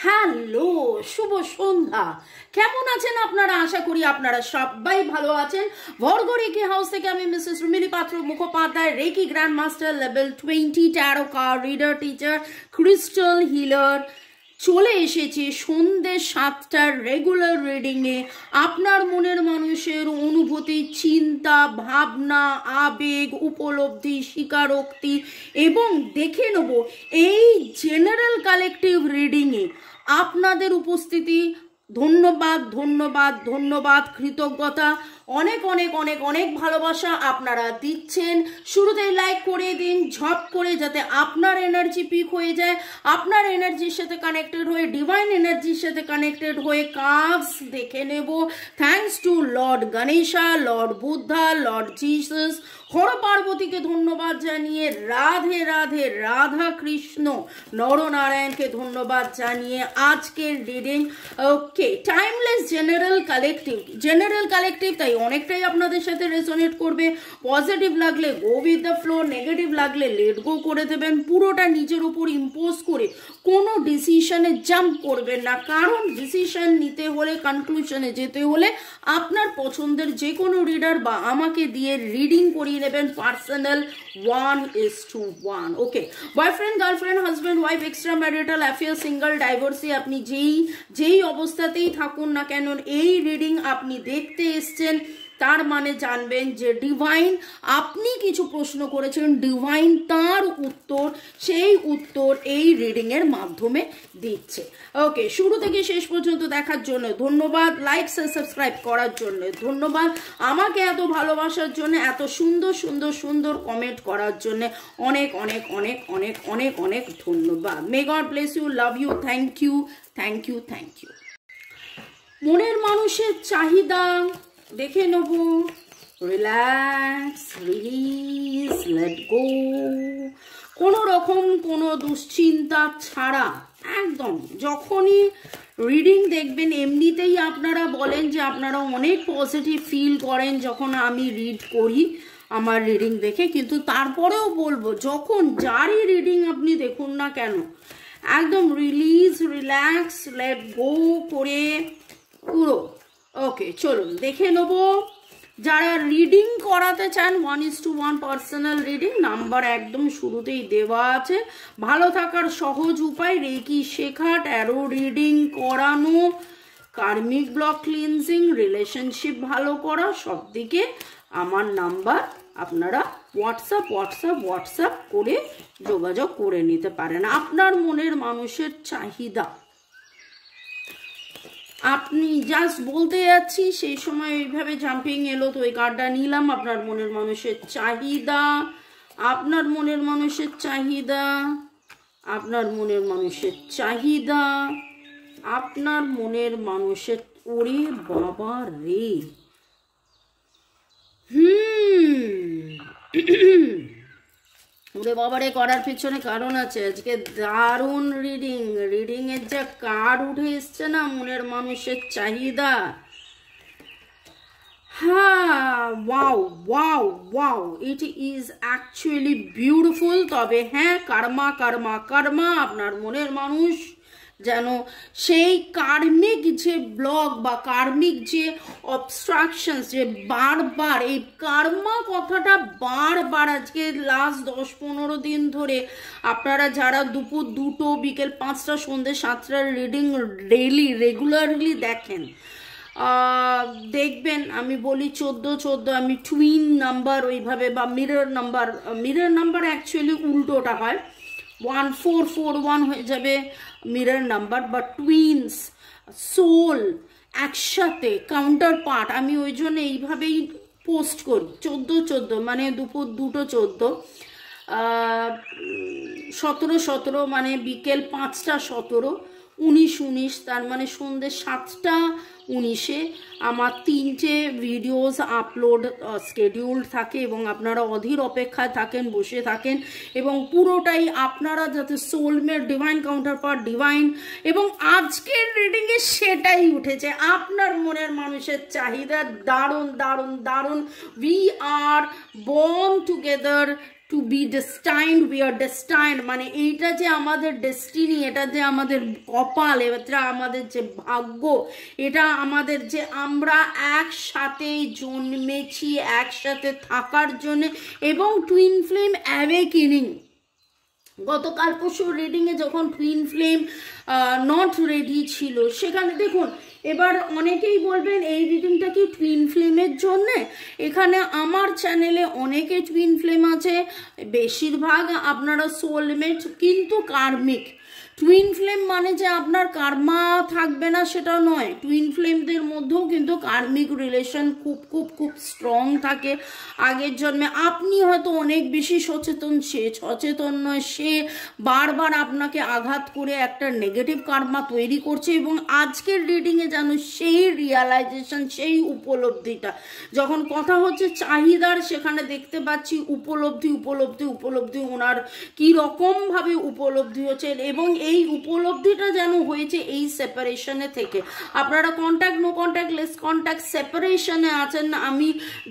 Hello, শুভ সন্ধ্যা। কেমন আছেন আপনারা? আশা করি আপনারা সবাই ভালো আছেন। ভর্গ রেকি হাউস থেকে আমি Mrs Rumili Patra Mukhopadhyay, reiki grand master level 20 tarot card reader, teacher, crystal healer চলে এসেছি সন্ধ্যে 7টার রেগুলার রিডিংয়ে। আপনার মনের মানুষের অনুভূতি, চিন্তা, ভাবনা, আবেগ, উপলব্ধি, স্বীকারোক্তি এবং দেখে নেব এই জেনারেল কালেকটিভ রিডিংয়ে আপনাদের উপস্থিতি। ধন্যবাদ ধন্যবাদ ধন্যবাদ, কৃতজ্ঞতা, অনেক অনেক অনেক অনেক ভালোবাসা আপনারা দিচ্ছেন। শুরুতেই লাইক করে দিন ঝপ করে, যাতে আপনার এনার্জি পিক হয়ে যায়, আপনার এনার্জির সাথে কানেক্টেড হয়ে, ডিভাইন এনার্জির সাথে কানেক্টেড হয়ে কাজ দেখে নেব। Thanks to lord Ganesha, lord Buddha, lord Jesus, Har পার্বতীকে ধন্যবাদ জানিয়ে, রাধে রাধে রাধা কৃষ্ণ নরনারায়ণকে ধন্যবাদ জানিয়ে আজকের রিডিং ওকে টাইমলেস জেনারেল কালেকটিভ তাই অনেকটাই আপনাদের সাথে রেজোনেট করবে। পজিটিভ লাগলে go with the flow, negative লাগলে লেট গো করে দেবেন। পুরোটা নিজের উপর ইম্পোজ করে কোনো ডিসিশনে জাম্প করবেন না, কারণ ডিসিশন নিতে হলে, কনক্লুশনে যেতে হলে আপনার পছন্দের যে কোনো রিডার বা আমাকে দিয়ে রিডিং করিয়ে নেবেন personal 1:1। Okay, boyfriend, girlfriend, husband, wife, extra marital affair, single, divorcee, আপনি যেই অবস্থাতেই থাকুন না কেন, এই রিডিং আপনি দেখতে এসছেন, তার মানে জানবেন যে ডিভাইন, আপনি কিছু প্রশ্ন করেছেন, ডিভাইন তার উত্তর, সেই উত্তর এই রিডিং এর মাধ্যমে দিচ্ছে। ওকে, শুরু থেকে শেষ পর্যন্ত দেখার জন্য ধন্যবাদ, লাইক সাবস্ক্রাইব করার জন্য ধন্যবাদ, আমাকে এত ভালোবাসার জন্য, এত সুন্দর সুন্দর সুন্দর কমেন্ট করার জন্য অনেক অনেক অনেক অনেক অনেক অনেক ধন্যবাদ। May God bless you, love you, thank you thank you thank you. মনের মানুষের চাহিদা দেখে নেব। Relax, release, let go. কোনো রকম কোনো দুশ্চিন্তা ছাড়া একদম, যখনই রিডিং দেখবেন এমনিতেই আপনারা বলেন যে আপনারা অনেক পজিটিভ ফিল করেন যখন আমি রিড করি আমার রিডিং দেখে, কিন্তু তারপরেও বলবো যখন যারই রিডিং আপনি দেখুন না কেন, একদম রিলিজ, রিল্যাক্স, লেট গো করে পুরো। ওকে, চলুন দেখে নেব। যারা রিডিং করাতে চান 1:1 পার্সোনাল রিডিং, নাম্বার একদম শুরুতেই দেওয়া আছে। ভালো থাকার সহজ উপায়, রেকি শেখা, ট্যারো রিডিং করানো, কার্মিক ব্লক ক্লিনজিং, রিলেশনশিপ ভালো করা, সব দিকে আমার নাম্বার আপনারা হোয়াটসঅ্যাপ করে যোগাযোগ করে নিতে পারেন। আপনার মনের মানুষের চাহিদা আপনি জাস্ট বলতে যাচ্ছি, সেই সময় এইভাবে জাম্পিং এলো তো ওই কার্ডটা নিলাম। আপনার মনের মানুষের চাহিদা, আপনার মনের মানুষের চাহিদা, আপনার মনের মানুষের চাহিদা, আপনার মনের মানুষের, ওরে বাবা রে, ওরে বাবারে, করার পিছনে কারণ আছে। আজকে দারুণ রিডিং এর যা কার্ড উঠে এসছে না, মনের মানুষের চাহিদা, হ্যাঁ, wow wow wow, it is actually beautiful. তবে হ্যাঁ, কার্মা কার্মা কার্মা, আপনার মনের মানুষ যেন সেই কার্মিক যে ব্লক বা কার্মিক যে অবস্ট্রাকশনস, যে বারবার এই কার্মা কথাটা বারবার আজকে লাস্ট 10-15 দিন ধরে আপনারা যারা দুপুর 2টো, বিকেল 5টা, সন্ধ্যে 7টার রিডিং ডেইলি রেগুলারলি দেখেন, দেখবেন আমি বলি 14 আমি টুইন নাম্বার ওইভাবে, বা মিরর নাম্বার অ্যাকচুয়ালি উল্টোটা হয়, 1441 হয়ে যাবে মিরর নাম্বার, বা টুইনস সোল একসাথে কাউন্টার পার্ট। আমি ওই জন্য এইভাবেই পোস্ট করি, 14 মানে দুপুর 2টো 14, 17 মানে বিকেল 5টা 17, 19 তার মানে সন্ধ্যে 7টা 19-এ আমার 3টে ভিডিওস আপলোড স্কেডিউল থাকে এবং আপনারা অধীর অপেক্ষায় থাকেন, বসে থাকেন, এবং পুরোটাই আপনারা যাতে সোলমেট, ডিভাইন কাউন্টারপার্ট, ডিভাইন, এবং আজকের রিডিংয়ে সেটাই উঠেছে, আপনার মনের মানুষের চাহিদা। দারুণ দারুণ দারুণ। We are born together to be destined, we are destined, মানে এইটা যে আমাদের ডেস্টিনি, এটা যে আমাদের কপাল, এটা আমাদের যে ভাগ্য, এটা আমাদের যে আমরা একসাথে জন্মেছি একসাথে থাকার জন্য। এবং টুইন ফ্লেম অ্যাওয়েকেনিং, গতকাল পরশুর রিডিংয়ে যখন টুইন ফ্লেম নট রেডি ছিল, সেখানে দেখুন এবার অনেকেই বলবেন এই রিডিংটা কি টুইন ফ্লেমের জন্যে? এখানে আমার চ্যানেলে অনেকে টুইন ফ্লেম আছে, বেশিরভাগ আপনারা সোলমেট, কিন্তু কার্মিক। টুইন ফ্লেম মানে যে আপনার কার্মা থাকবে না সেটা নয়, টুইন ফ্লেমদের মধ্যেও কিন্তু কার্মিক রিলেশন খুব খুব খুব স্ট্রং থাকে আগের জন্মে। আপনি হয়তো অনেক বেশি সচেতন, সে সচেতন নয়, সে বারবার আপনাকে আঘাত করে একটা নেগেটিভ কার্মা তৈরি করছে। এবং আজকের রিডিংয়ে যেন সেই রিয়ালাইজেশন, সেই উপলব্ধিটা, যখন কথা হচ্ছে চাহিদার, সেখানে দেখতে পাচ্ছি উপলব্ধি উপলব্ধি উপলব্ধি, ওনার কীরকমভাবে উপলব্ধি হচ্ছে। এবং এই উপলব্ধিটা যেন হয়েছে এই সেপারেশনে থেকে। আপনারা contact, no contact, less contact, সেপারেশনে আছেন। আমি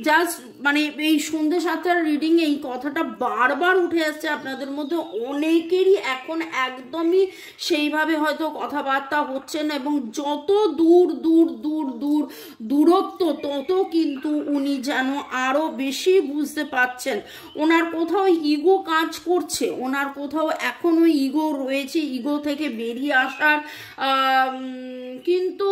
জাস্ট মানে এই সন্ধ্যে 7টার রিডিংয়ে এই কথাটা বারবার উঠে আসছে, আপনাদের মধ্যে অনেকেরই এখন একদমই সেইভাবে হয়তো কথাবার্তা হচ্ছে না। এবং যত দূর দূর দূর দূর দূরত্ব, তত কিন্তু উনি যেন আরো বেশি বুঝতে পারছেন ওনার কোথাও ইগো কাজ করছে, ওনার কোথাও এখনো ইগো রয়েছে, ইগো থেকে বেরিয়ে আসার কিন্তু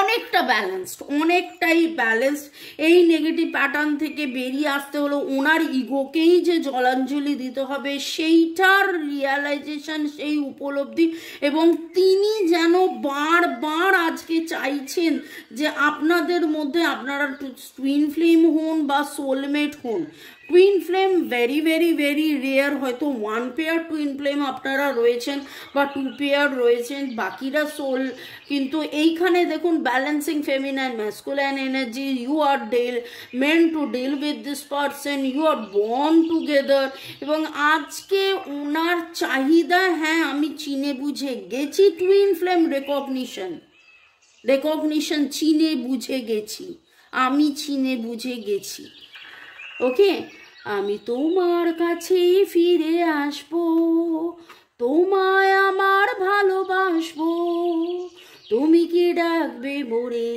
অনেকটা ব্যালেন্সড, অনেকটাই ব্যালেন্সড। এই নেগেটিভ প্যাটার্ন থেকে বেরিয়ে আসতে হলো ওনার ইগোকেই যে জলাঞ্জলি দিতে হবে, সেইটার রিয়ালাইজেশন, সেই উপলব্ধি। এবং তিনি যেন বারবার আজকে চাইছেন যে আপনাদের মধ্যে, আপনারা টুইন ফ্লেম হন বা সোলমেট হন, twin flame very very very rare, হয়তো 1 পেয়ার টুইন ফ্লেম আপনারা রয়েছেন বা 2 পেয়ার রয়েছেন, বাকিরা সোল। কিন্তু এইখানে দেখুন balancing feminine masculine energy, you are meant to deal with this person, you are born together। এবং আজকে ওনার চাহিদা, হ্যাঁ আমি চিনে বুঝে গেছি, টুইন ফ্লেম রেকগনিশন চিনে বুঝে গেছি, আমি চিনে বুঝে গেছি। ওকে, আমি তোমার কাছে ফিরে আসবো, তোমায় আমার ভালোবাসবো, তুমি কি ডাকবে মোরে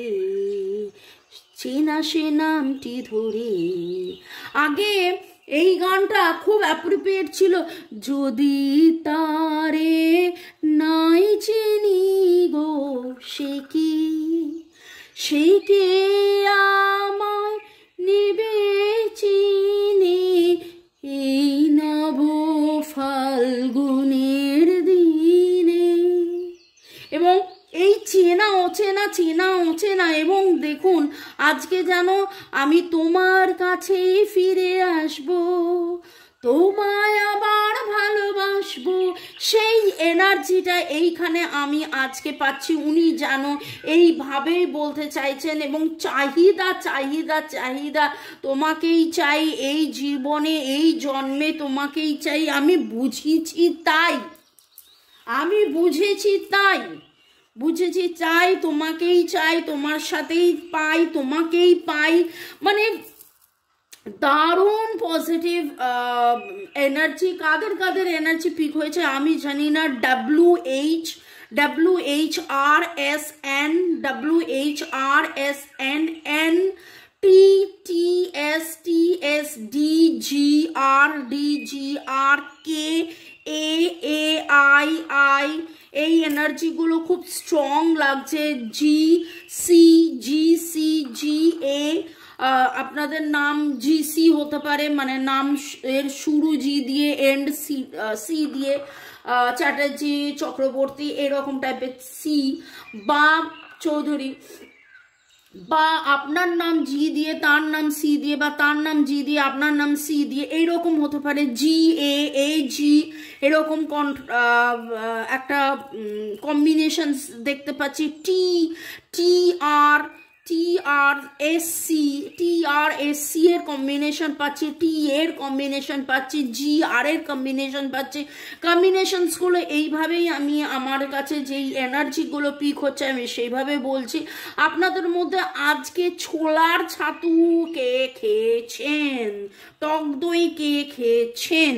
চেনা সে নামটি ধরে। আগে এই গানটা খুব অ্যাপ্রোপ্রিয়েট ছিল, যদি তারে নাই চিনি গো সে কি আমায় নেবে চিনি এই নব ফাল্গুনের দিনে। এবং এই চেনা অচেনা। এবং দেখুন আজকে যেন আমি তোমার কাছে ফিরে আসবো, তোমায় আবার ভালোবাসবো, সেই এনার্জিটা এইখানে আমি আজকে পাচ্ছি। উনি যেন এইভাবেই বলতে চাইছেন। এবং চাহিদা চাহিদা চাহিদা, তোমাকেই চাই এই জীবনে, এই জন্মে তোমাকেই চাই। আমি বুঝেছি চাই, তোমাকেই চাই, তোমার সাথেই পাই, তোমাকেই পাই। মানে দারুণ পজিটিভ এনার্জি। কাদের এনার্জি পিক হয়েছে আমি জানি না। WHRSN TTSTSDGRDGRKAAII, এই এনার্জিগুলো খুব স্ট্রং লাগছে। GCGA, আপনাদের নাম GC হতে পারে, মানে নাম এর শুরু G দিয়ে, এন্ড C দিয়ে, চ্যাটার্জি, চক্রবর্তী, এরকম টাইপের সি, বা চৌধুরী, বা আপনার নাম জি দিয়ে তার নাম সি দিয়ে, বা তার নাম জি দিয়ে আপনার নাম সি দিয়ে, এইরকম হতে পারে। GAAG এরকম একটা কম্বিনেশন দেখতে পাচ্ছি। TR TRSC এর কম্বিনেশন পাচ্ছি, T এর কম্বিনেশন পাচ্ছি, GR এর কম্বিনেশন পাচ্ছি। কম্বিনেশনসগুলো এইভাবেই আমি আমার কাছে যেই এনার্জিগুলো পিক হচ্ছে আমি সেইভাবে বলছি। আপনাদের মধ্যে আজকে ছোলার ছাতু কে খেয়েছেন, টক দই কে খেয়েছেন,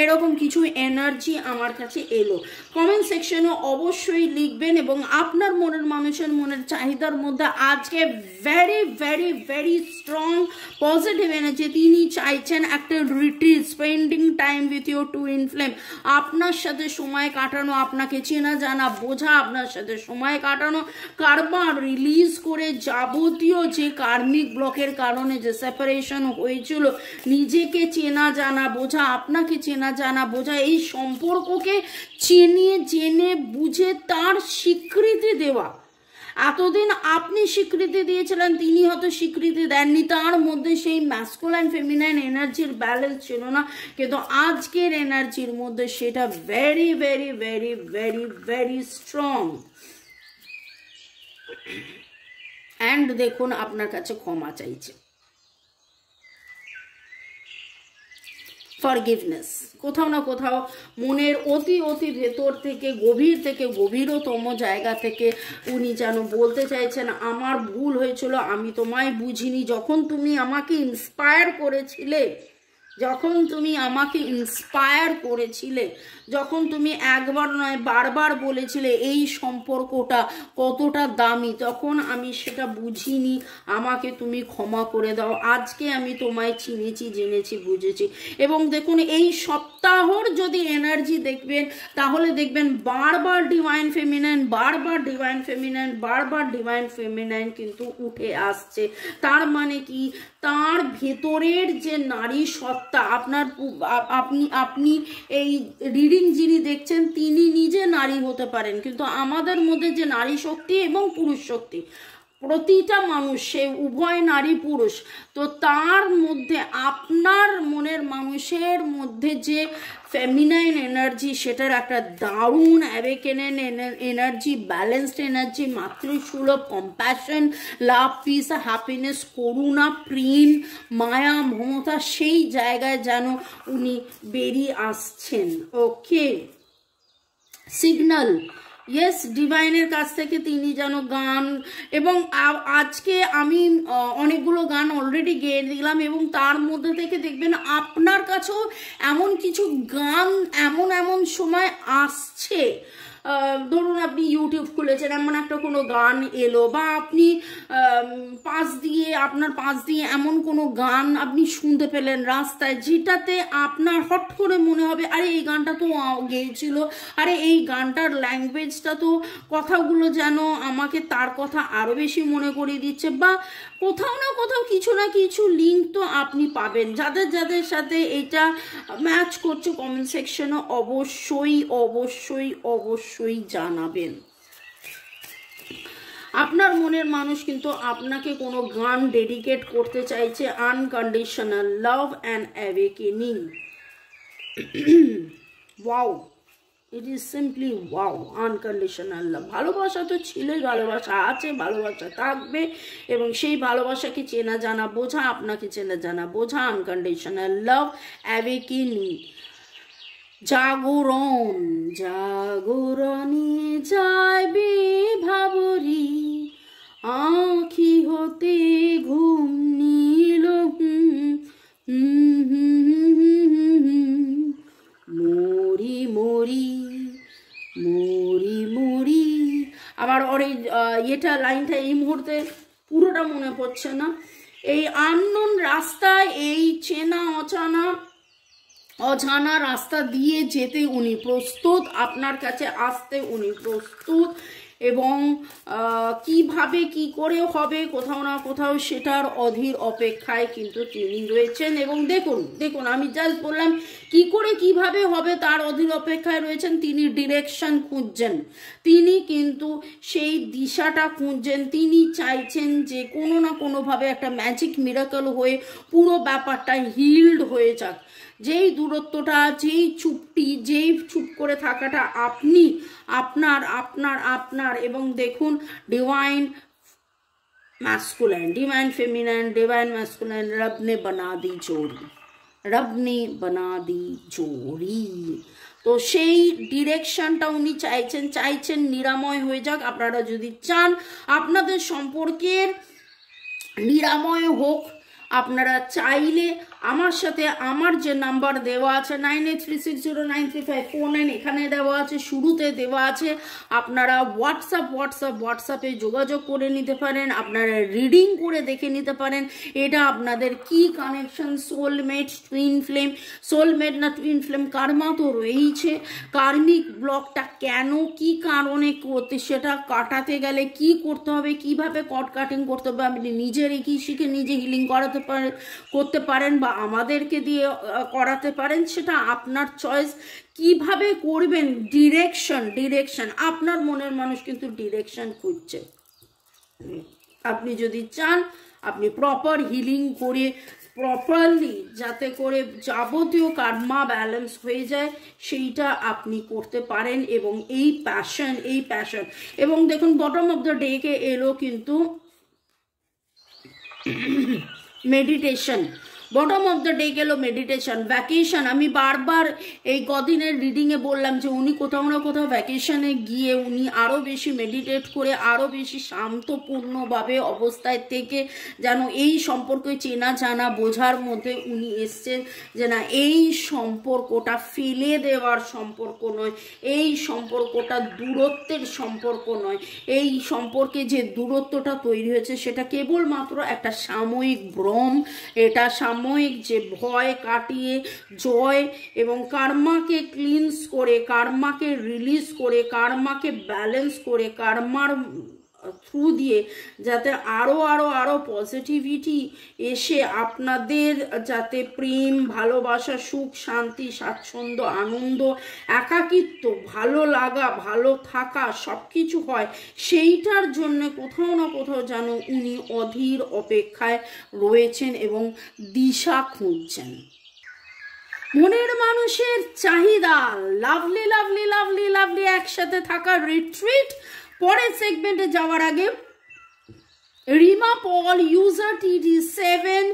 এরকম কিছু এনার্জি আমার কাছে এলো। কমেন্ট সেকশনে অবশ্যই লিখবেন এবং আপনার মনের মানুষের মনের চাহিদার মধ্যে আজকে very very very strong positive energy. তিনি চাইছেন একটা retreat, spending time with your twin flame, আপনার সাথে সময় কাটানো, আপনাকে চেনা জানা বোঝা, আপনার সাথে সময় কাটানো, কার্মা রিলিজ করে যাবতীয় যে কার্মিক ব্লকের কারণে যে সেপারেশন হয়েছিল, নিজেকে চেনা জানা বোঝা, আপনাকে চেনা জানা বোঝা, এই সম্পর্ককে জেনে বুঝে তার স্বীকৃতি দেওয়া। এতদিন আপনি স্বীকৃতি দিয়েছিলেন, তিনি হয়তো স্বীকৃতি দেননি, তার মধ্যে সেই ম্যাসকুলাইন ফেমিনাইন এনার্জির ব্যালেন্স ছিল না, কিন্তু আজকের এনার্জির মধ্যে সেটা very very very very very strong. And দেখুন আপনার কাছে ক্ষমা চাইছে, ফরগিভনেস। কোথাও না কোথাও মনের অতি অতি ভেতর থেকে গভীরতম জায়গা থেকে উনি যেন বলতে চাইছেন আমার ভুল হয়েছিল, আমি তোমায় বুঝিনি। যখন তুমি আমাকে ইন্সপায়ার করেছিলে, যখন তুমি একবার নয় বারবার বলেছিলে এই সম্পর্কটা কতটা দামি, তখন আমি সেটা বুঝিনি, আমাকে তুমি ক্ষমা করে দাও। আজকে আমি তোমায় চিনেছি, জেনেছি, বুঝেছি। এবং দেখুন এই সপ্তাহর যদি এনার্জি দেখবেন তাহলে দেখবেন বারবার ডিভাইন ফেমিনাইন কিন্তু উঠে আসছে। তার মানে কি, তার ভেতরের যে নারী সত্তা, আপনি এই রিডিং যিনি দেখছেন তিনি নিজে নারী হতে পারেন, কিন্তু আমাদের মধ্যে যে নারী শক্তি এবং পুরুষ শক্তি, প্রতিটা মানুষ সে উভয় নারী পুরুষ, তো তার মধ্যে আপনার মনের মানুষের মধ্যে যে ফেমিনাইন এনার্জি, সেটার একটা দারুণ অ্যাওয়েকেনেন এনার্জি, ব্যালেন্সড এনার্জি, মাতৃসুলভ, কম্প্যাশন, লাভ, পিস, হ্যাপিনেস, করুণা, প্রেম, মায়া, মমতা, সেই জায়গায় যেন উনি বেরিয়ে আসছেন। ওকে, সিগন্যাল, ইয়েস, ডিভাইনের কাছ থেকে তিনি যেন গান, এবং আজকে আমি অনেকগুলো গান অলরেডি গেয়ে দিলাম, এবং তার মধ্যে থেকে দেখবেন আপনার কাছেও এমন কিছু গান এমন সময় আসছে, ধরুন আপনি ইউটিউব খুলেছেন, এমন একটা কোনো গান এলো, বা আপনি আপনার পাশ দিয়ে এমন কোনো গান আপনি শুনতে পেলেন রাস্তায়, যেটাতে আপনার হট করে মনে হবে আরে এই গানটা তো গেয়েছিল, আরে এই গানটার ল্যাঙ্গুয়েজটা তো, কথাগুলো যেন আমাকে তার কথা আরো বেশি মনে করিয়ে দিচ্ছে, বা কোথাও না কোথাও কিছু না কিছু লিঙ্ক তো আপনি পাবেন। যাদের সাথে এটা ম্যাচ করছে কমেন্ট সেকশনে অবশ্যই জানাবেন। আপনার মনের মানুষ কিন্তু আপনাকে কোনো গান ডেডিকেট করতে চাইছে, unconditional love and awakening. Wow, it is simply wow, unconditional love. ভালোবাসা তো ছিলই, ভালোবাসা আছে, ভালোবাসা থাকবে, এবং সেই ভালোবাসাকে চেনা জানা বোঝা, আপনাকে চেনা জানা বোঝা, আনকন্ডিশনাল লাভ, অ্যাওয়েকেনিং। জাগরণে যাইবে ভাবরি, আঁখি হতে ঘুম নীল, মরি মরি মরি মরি। আমার এটা লাইনটা এই মুহূর্তে পুরোটা মনে পড়ছে না। এই আননোন রাস্তায়, এই চেনা অজানা রাস্তা দিয়ে যেতে উনি প্রস্তুত, আপনার কাছে আসতে উনি প্রস্তুত, এবং কিভাবে কি করে হবে কোথাও না কোথাও সেটার অধীর অপেক্ষায় কিন্তু তিনি রয়েছেন। এবং দেখুন আমি জাস্ট বললাম কি করে কিভাবে হবে তার অধীর অপেক্ষায় রয়েছেন। তিনি ডিরেকশন খুঁজছেন, তিনি কিন্তু সেই দিশাটা খুঁজছেন, তিনি চাইছেন যে কোনো না কোনোভাবে একটা ম্যাজিক মিরাকল হয়ে পুরো ব্যাপারটা হিল্ড হয়ে যাক। যেই দূরত্বটা, যেই চুপ করে থাকাটা আপনার এবং দেখুন divine masculine, divine feminine, divine masculine, रब ने बना दी जोड़ी, रब ने बना दी जोड़ी। তো সেই ডিরেকশনটা উনি চাইছেন নিরাময় হয়ে যাক। আপনারা যদি চান আপনাদের সম্পর্কের নিরাময় হোক, আপনারা চাইলে আমার সাথে আমার যে নাম্বার দেওয়া আছে 9836093549 এখানে দেওয়া আছে, শুরুতে দেওয়া আছে, আপনারা হোয়াটসঅ্যাপে যোগাযোগ করে নিতে পারেন, আপনারা রিডিং করে দেখে নিতে পারেন এটা আপনাদের কি connection, soulmate, twin flame, soulmate না টুইন ফ্লেম, কার্মা তো রয়েইছে, কার্মিক ব্লকটা কেন কি কারণে করতে, সেটা কাটাতে গেলে কি করতে হবে, কিভাবে কট কাটিং করতে হবে, আপনি নিজে রেখি শিখে নিজে হিলিং করতে পারেন বা আমাদেরকে দিয়ে করাতে পারেন, সেটা আপনার চয়েস। কিভাবে করবেন, ডিরেকশন আপনার মনের মানুষ কিন্তু ডিরেকশন খুঁজছে। আপনি যদি চান আপনি প্রপার হিলিং করে প্রপারলি যাতে করে যাবতীয় কার্মা ব্যালেন্স হয়ে যায় সেইটা আপনি করতে পারেন। এবং এই প্যাশন এবং দেখুন বটম অফ দ্য ডেকে এলো কিন্তু meditation, bottom of the day গেল মেডিটেশন, ভ্যাকেশন। আমি বারবার এই কদিনের রিডিংয়ে বললাম যে উনি কোথাও না কোথাও ভ্যাকেশনে গিয়ে উনি আরও বেশি মেডিটেট করে আরও বেশি শান্তপূর্ণভাবে অবস্থায় থেকে যেন এই সম্পর্কে চেনা জানা বোঝার মধ্যে উনি এসছেন, যে না এই সম্পর্কটা ফেলে দেওয়ার সম্পর্ক নয়, এই সম্পর্কটা দূরত্বের সম্পর্ক নয়, এই সম্পর্কে যে দূরত্বটা তৈরি হয়েছে সেটা কেবলমাত্র একটা সাময়িক ভ্রম, এটা সাময়িক যে ভয় কাটিয়ে জয় এবং কার্মাকে ক্লিনস করে, কার্মাকে রিলিজ করে, কার্মাকে ব্যালেন্স করে, কার্মার থ্রু দিয়ে যাতে আরো পজিটিভিটি এসে আপনাদের যাতে প্রেম, ভালোবাসা, সুখ, শান্তি, স্বাচ্ছন্দ্য, আনন্দ, একাকিত্ব, ভালো লাগা, ভালো থাকা সব কিছু হয়, সেইটার জন্য কোথাও না কোথাও যেন উনি অধীর অপেক্ষায় রয়েছেন এবং দিশা খুঁজছেন। মনের মানুষের চাহিদা, লাভলি লাভলি লাভলি লাভলি একসাথে থাকার রিট্রিট। পরের সেগমেন্টে যাওয়ার আগে রিমা পল ইউজার TD7,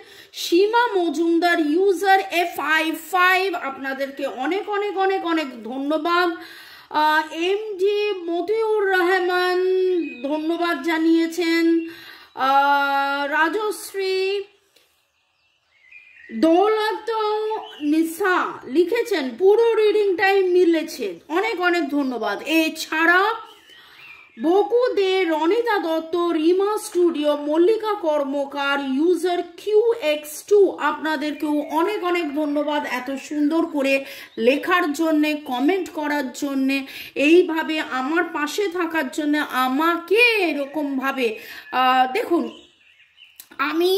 সীমা মজুমদার ইউজার F55 আপনাদেরকে অনেক অনেক অনেক অনেক ধন্যবাদ। MD মতিউর রহমান ধন্যবাদ জানিয়েছেন। রাজশ্রী দৌলত নিসা লিখেছেন পুরো রিডিং টাইম মিলেছে, অনেক অনেক ধন্যবাদ। এছাড়া বকু দে, রনিতা দত্ত, রিমা স্টুডিও, মল্লিকা কর্মকার ইউজার QX2 আপনাদেরকেও অনেক অনেক ধন্যবাদ এত সুন্দর করে লেখার জন্যে, কমেন্ট করার জন্যে, এইভাবে আমার পাশে থাকার জন্য, আমাকে এরকমভাবে দেখুন আমি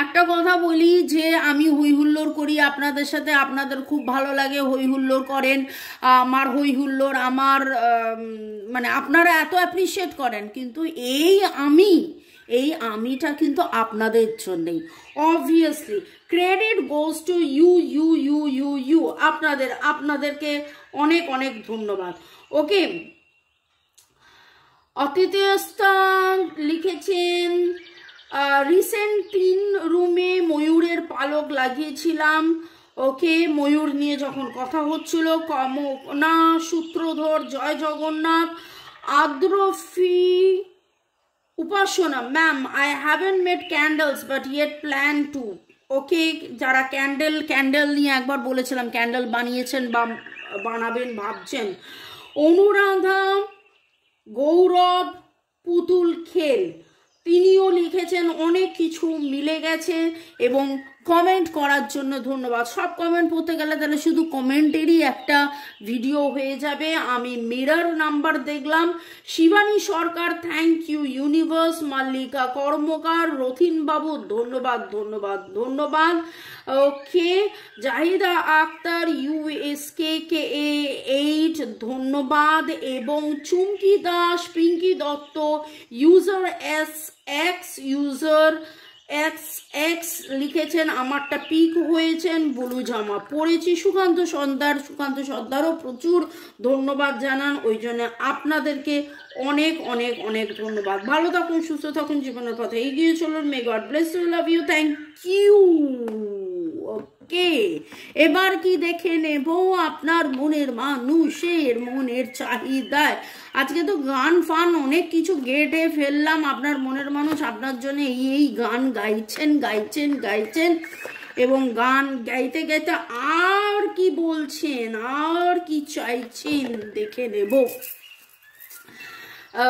একটা কথা বলি যে আমি হই হুল্লোড় করি আপনাদের সাথে, আপনাদের খুব ভালো লাগে হই হুল্লোড় করেন, আমার হই হুল্লোড় আমার মানে আপনারা এত অ্যাপ্রিসিয়েট করেন, কিন্তু এই আমিটা কিন্তু আপনাদের জন্যই। Obviously credit goes to you আপনাদেরকে অনেক অনেক ধন্যবাদ। ওকে, অতিথিয়স্তা লিখেছেন রিসেন্ট 3 রুমে ময়ূরের পালক লাগিয়েছিলাম। ওকে, ময়ূর নিয়ে যখন কথা হচ্ছিল, কমনা সূত্রধর, জয় জগন্নাথ, আদ্রফি Upasana ma'am, I haven't made candles but yet plan to. Okay, যারা ক্যান্ডেল নিয়ে একবার বলেছিলাম ক্যান্ডেল বানিয়েছেন বা বানাবেন ভাবছেন। অনুরাধা, গৌরব, পুতুল খেল তিনিও লিখেছেন অনেক কিছু মিলে গেছে এবং কমেন্ট করার জন্য ধন্যবাদ। সব কমেন্ট পড়তে গেলে তাহলে শুধু কমেন্টেরই একটা ভিডিও হয়ে যাবে। আমি মিরর নাম্বার দেখলাম। শিবানী সরকার থ্যাংক ইউ ইউনিভার্স, মাল্লিকা কর্মকার, রথিন বাবু ধন্যবাদ ধন্যবাদ ধন্যবাদ। ওকে, জাহিদা আক্তার USKKA8 ধন্যবাদ এবং Chumki Das, Pinki Dutta user SX user X X লিখেছেন, আমারটা পিক হয়েছেন, ব্লু জামা পরেছি। সুকান্ত সর্দারও প্রচুর ধন্যবাদ জানান, ওই জন্য আপনাদেরকে অনেক অনেক অনেক ধন্যবাদ। ভালো থাকুন, সুস্থ থাকুন, জীবনের পথে এগিয়ে চলুন। May God bless you, love you, thank you. Okay, এবার কি দেখে নেব আপনার মনের মানুষের মনের চাহিদায়। আজকে তো গান ফান অনেক কিছু গেটে ফেললাম। আপনার মনের মানুষ আপনার জন্য এই গান গাইছেন এবং গান গাইতে গাইতে আর কি বলছেন, আর কি চাইছেন দেখে নেব।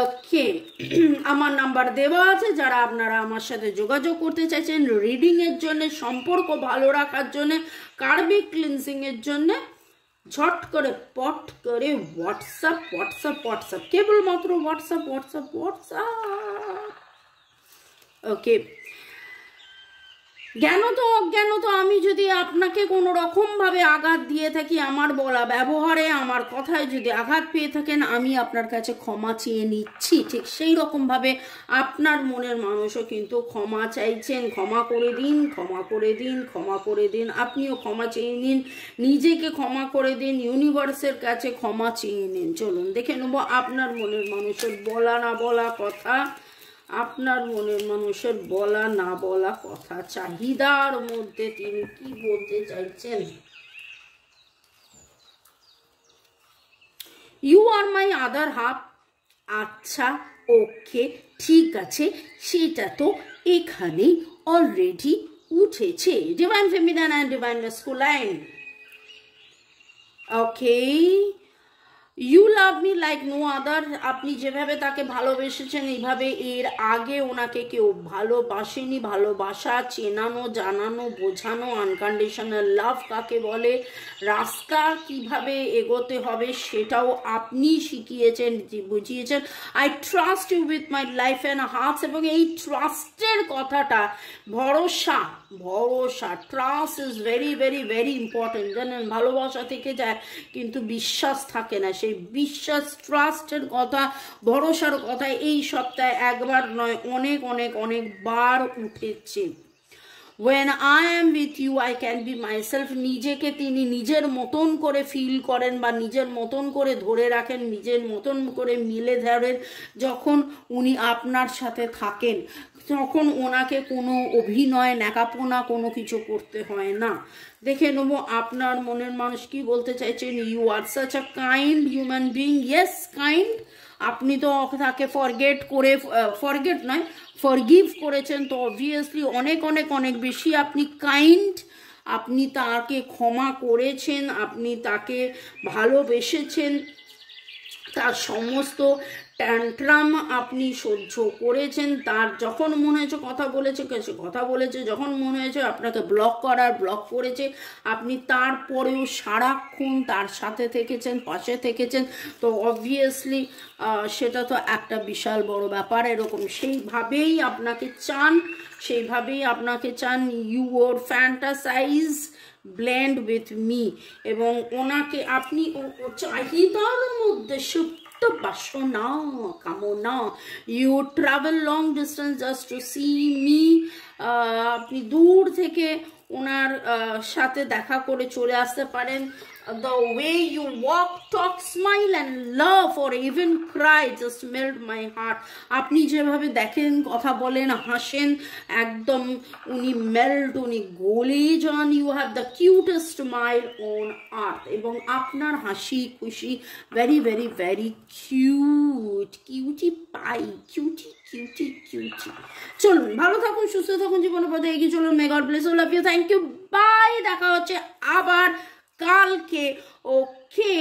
ওকে, আমার নাম্বার দেওয়া আছে, যারা আপনারা আমার সাথে যোগাযোগ করতে চাইছেন রিডিং এর জন্য, সম্পর্ক ভালো রাখার জন্য, কার্মিক ক্লিনজিং এর জন্য, ঝট করে পট করে হোয়াটসঅ্যাপ, কেবলমাত্র হোয়াটসঅ্যাপ। ওকে, জ্ঞানত অজ্ঞানত আমি যদি আপনাকে কোনো রকমভাবে আঘাত দিয়ে থাকি, আমার বলা ব্যবহারে, আমার কথায় যদি আঘাত পেয়ে থাকেন, আমি আপনার কাছে ক্ষমা চেয়ে নিচ্ছি। ঠিক সেই রকমভাবে আপনার মনের মানুষও কিন্তু ক্ষমা চাইছেন। ক্ষমা করে দিন। আপনিও ক্ষমা চেয়ে নিন, নিজেকে ক্ষমা করে দিন, ইউনিভার্সের কাছে ক্ষমা চেয়ে নিন। চলুন দেখে নেব আপনার মনের মানুষের বলা না বলা কথা, আপনার মনের মানুষের বলা না বলা কথা, চাহিদার মধ্যে তিনি কি বলতে চাইছেন। You are my other half. আচ্ছা, ওকে, ঠিক আছে, সেটা তো এখানে অলরেডি উঠেছে। Divine feminine and divine masculine. Okay, you love me like no other. আপনি যেভাবে তাকে ভালোবেসেছেন, এইভাবে এর আগে ওনাকে কেউ ভালোবাসেনি। ভালোবাসা, চেনানো, জানানো, বোঝানো, আনকন্ডিশনাল লাভ কাকে বলে, রাস্তা কিভাবে এগোতে হবে সেটাও আপনি শিখিয়েছেন, বুঝিয়েছেন। I trust you with my life and hearts. এবং এই ট্রাস্টের কথাটা, ভরসা, trust is very very very important. জানেন, ভালোবাসা থেকে যায় কিন্তু বিশ্বাস থাকে না। সেই বিশ্বাস, ট্রাস্টের কথা, ভরসার কথা এই সপ্তাহে একবার নয়, অনেক বার উঠেছে। When I am with you, I can be myself. নিজেকে তিনি নিজের মতন করে ফিল করেন বা নিজের মতন করে ধরে রাখেন, নিজের মতন করে মিলে ধরেন। যখন উনি আপনার সাথে থাকেন, তখন ওনাকে কোনো অভিনয়, ন্যাকাপোনা কোনো কিছু করতে হয় না। দেখে নেব আপনার মনের মানুষ কি বলতে চাইছেন। You are such a kind human being. Yes, kind. আপনি তো তাকে ফরগিভ করেছেন, তো অবভিয়াসলি অনেক বেশি আপনি কাইন্ড। আপনি তাকে ক্ষমা করেছেন, আপনি তাকে ভালোবেসেছেন, তার সমস্ত ট্যান্ট্রাম আপনি সহ্য করেছেন। তার যখন মনে হয়েছে কথা বলেছে, যখন মনে হয়েছে আপনাকে ব্লক করেছে, আপনি তারপরেও সারাক্ষণ তার সাথে থেকেছেন, পাশে থেকেছেন। তো অবভিয়াসলি সেটা তো একটা বিশাল বড় ব্যাপার। এরকম সেইভাবেই আপনাকে চান। Your fantasize blend with me. এবং ওনাকে আপনি চাহিদার মধ্যে বাসনা, কামনা। You travel long distance just to see me. আপনি দূর থেকে ওনার সাথে দেখা করে চলে আসতে পারেন। The way you walk, talk, smile and laugh or even cry just melt my heart. আপনি যেভাবে দেখেন, কথা বলেন, হাসেন, একদম উনি গলে যান। You have the cutest smile on earth. এবং আপনার হাসি খুশি very very very cutie pie, cutie. চলুন, ভালো থাকুন, সুস্থ থাকুন, জীবনের পথে এগিয়ে চলুন। May God bless you, love you, thank you, bye. দেখা হচ্ছে আবার কালকে। ওকে,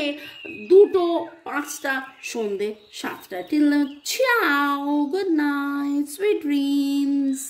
2:05 সন্ধে 7টা। Till now, ciao, good night, sweet dreams.